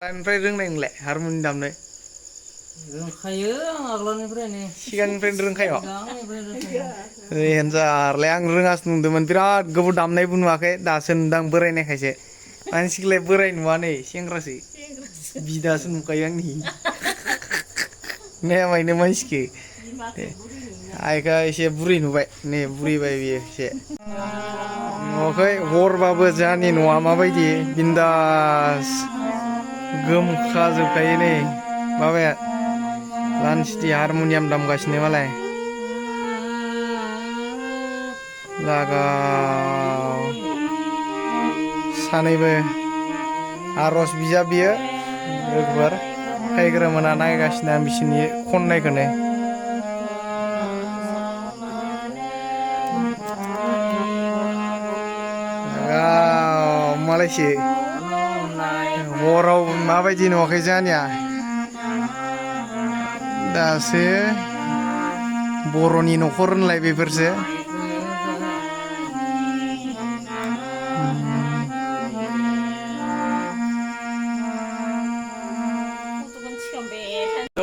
ओमफ्राय रोंनाय नोंलाय हारमनि दामनो? रोंखायो आं आगोलनिफ्रायनो। सिगांनिफ्रायनो रोंखायो? सिगांनिफ्रायनो रोंखायो। हेनजारलाय आं रोङासो नंदोंमोन बिराद गोबाव दामनायबो नुवाखै दासो नुदां बोरायनायखायसो। मानसिखौलाय बोराय नुवा नै सेंग्रासो बिदासो नुखायो आंनि। नायमायनो मानसिखो आइखौ एसे बुरि नुबाय नै बुरिबाय बियो एसे। नुवाखै हरबाबो जोंहानि न'आ माबायदि बिन्दास गोमखाजोबखायो नै माबाया लानसिथि हारमनियाम दामगासिनो मालाय लागाव सानैबो आर'ज बिजाब बियो एकबार फैग्रोमोना नायगासिनो आं बिसोरनि खननायखौनो। मालायसो हराव माबायदि नुवाखै जोंहानिया दासो बर'नि न'खर होनलाय बेफोरसो।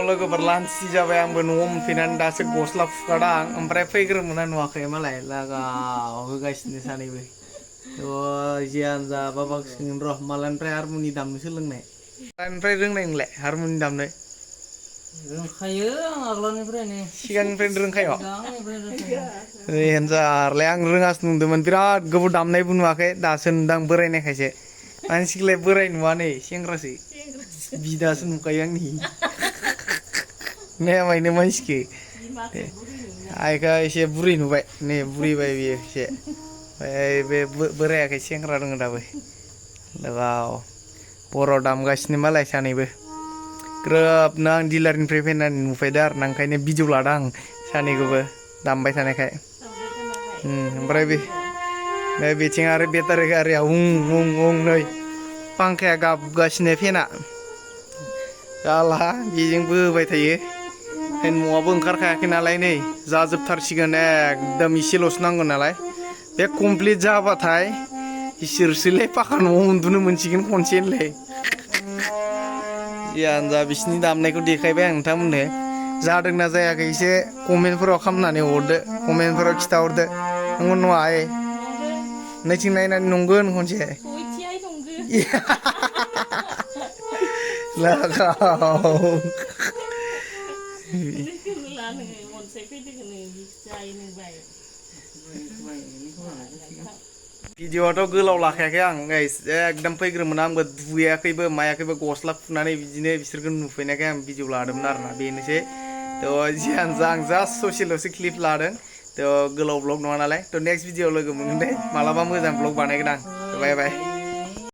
लोगोफोर लान्सि जाबाय आंबो न'आव मोनफैनानै दासो गस्ला फुखादां आं ओमफ्राय फैग्रोमोना नुवाखै मालाय लागाव होगासिनो सानैबो जियानो जा बाबाखौ र' मालानिफ्राय हारमनि दामनो सोलोंनाय मालानिफ्राय रोंनाय नोंलाय हारमनि दामनो? रोंखायो आं आगोलनिफ्रायनो। सिगांनिफ्रायनो रोंखायो? सिगांनिफ्रायनो रोंखायो। हेनजारलाय आं रोङासो नंदोंमोन बिराद गोबाव दामनायबो नुवाखै दासो नुदां बोरायनायखायसो। मानसिखौलाय बोराय नुवा नै सेंग्रासो बिदासो नुखायो आंनि। नायमायनो मानसिखो आइखौ एसे बुरि नुबाय नै बुरिबाय बियो एसे। ओमफ्राय बे बोरायाखै सेंग्रा दङ दाबो लागाव बर' दामगासिनो मालाय सानैबो। ग्रोबनो आं दिलारनिफ्राय फैनानै नुफैदो आरो ना ओंखायनो भिडिअ लादों आं सानैखौबो दामबाय थानायखाय। ओमफ्राय बेथिं आरो बेटारि गारिया उं उं उं नै फांखाया गाबगासिनो फेना जाला बेजोंबो होबाय थायो। न'आबो ओंखारखायाखै नालाय नै जाजोबथारसिगोन एकदम इसेल'सो नांगौ नालाय बे कमप्लिट जाबाथाय इसोरसोलै पाका न'आव उन्दुनो मोनसिगोन खनसे होनलाय। जियानो जा बिसिनि दामनायखौ देखायबाय आं नोंथांमोननो जादोंना जायाखै एसे कमेन्टफोराव खालामनानै हरदो कमेन्टफोराव खिथाहरदो नंगौ नङा आइ नैथिं नायनानै नंगोन खनसे लागाव भिडिअआथ' गोलाव लाखायाखै आं एकदम फैग्रोमोन आंबो दुगैयाखैबो मायाखैबो गस्ला खुनानै बिदिनो बिसोरखौ नुफैनायखाय आं भिडिअ लादोंमोन आरोना बेनोसै थ' जियानो जा आं जास्ट ससेल'सो क्लिप लादों थ' गोलाव ब्लग नङा नालाय थ' नेक्स्ट भिडिअ लोगो मोनगोन दे मालाबा मोजां ब्लग बानायगोन आं बाय बाय।